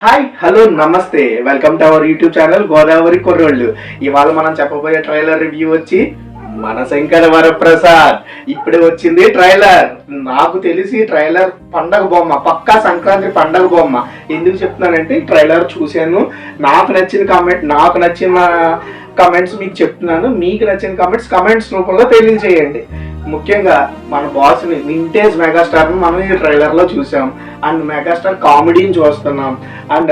Hi hello నమస్తే welcome to our YouTube channel Godavari కుర్రోళ్ళు. ఇవాళ మనం చెప్పబోయే ట్రైలర్ రివ్యూ వచ్చి మన శంకర వరప్రసాద్. ఇప్పుడే వచ్చింది ట్రైలర్. నాకు తెలిసి ట్రైలర్ పండగ బొమ్మ, పక్కా సంక్రాంతి పండగ బొమ్మ. ఎందుకు చెప్తున్నానంటే ట్రైలర్ చూశాను, నాకు నచ్చిన కమెంట్స్ మీకు చెప్తున్నాను. మీకు నచ్చిన కమెంట్స్ రూపంలో తెలియజేయండి. ముఖ్యంగా మన బాస్ని, వింటేజ్ మెగాస్టార్ని మనం ఈ ట్రైలర్లో చూసాం. అండ్ మెగాస్టార్ కామెడీని చూస్తున్నాం. అండ్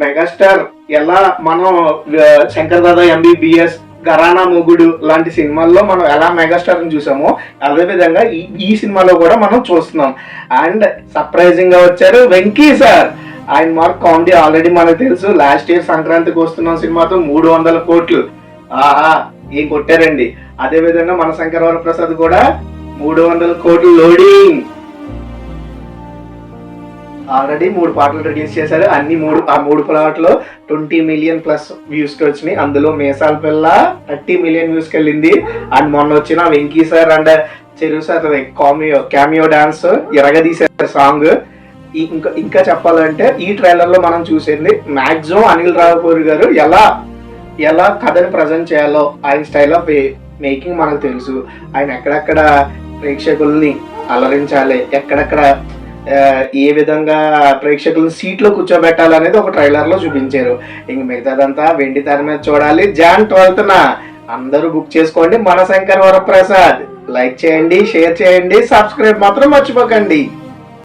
మెగాస్టార్ ఎలా మనం శంకర్ దాదా ఎంబీబీఎస్, ఘరానా మొగుడు లాంటి సినిమాల్లో మనం ఎలా మెగాస్టార్ని చూసామో అదే విధంగా ఈ సినిమాలో కూడా మనం చూస్తున్నాం. అండ్ సర్ప్రైజింగ్ గా వచ్చారు వెంకీ సార్. ఆయన మార్క్ కామెడీ ఆల్రెడీ మనకు తెలుసు. లాస్ట్ ఇయర్ సంక్రాంతికి వస్తున్న సినిమాతో 300 కోట్లు ఆహా ఏం కొట్టారండి. అదే విధంగా మన శంకర వరప్రసాద్ కూడా 300 కోట్లు లోడింగ్. ఆల్రెడీ 3 పాటలు రిలీజ్ చేశారు. ఆ మూడు పాటలు 20 మిలియన్ ప్లస్ వ్యూస్ కి వచ్చినాయి. అందులో మేసాల పిల్ల 30 మిలియన్ వ్యూస్ కి వెళ్ళింది. అండ్ మొన్న వచ్చిన వెంకీ సార్ అండ్ చెరువు సార్ క్యామియో డాన్స్ ఎరగదీశారు సాంగ్. ఇంకా చెప్పాలంటే ఈ ట్రైలర్ లో మనం చూసేది మాక్సిమం అనిల్ రావుపూరి గారు ఎలా కథని ప్రజెంట్ చేయాలో ఆయన స్టైల్ ఆఫ్ మేకింగ్ మనకు తెలుసు. ఆయన ఎక్కడెక్కడ ప్రేక్షకుల్ని అలరించాలి, ఎక్కడెక్కడ ఏ విధంగా ప్రేక్షకులను సీట్లో కూర్చోబెట్టాలనేది ఒక ట్రైలర్ లో చూపించారు. ఇంక మిగతాదంతా వెండి తెర మీద చూడాలి. జాన్ 12న అందరూ బుక్ చేసుకోండి. మన శంకర వరప్రసాద్. లైక్ చేయండి, షేర్ చేయండి, సబ్స్క్రైబ్ మాత్రం మర్చిపోకండి.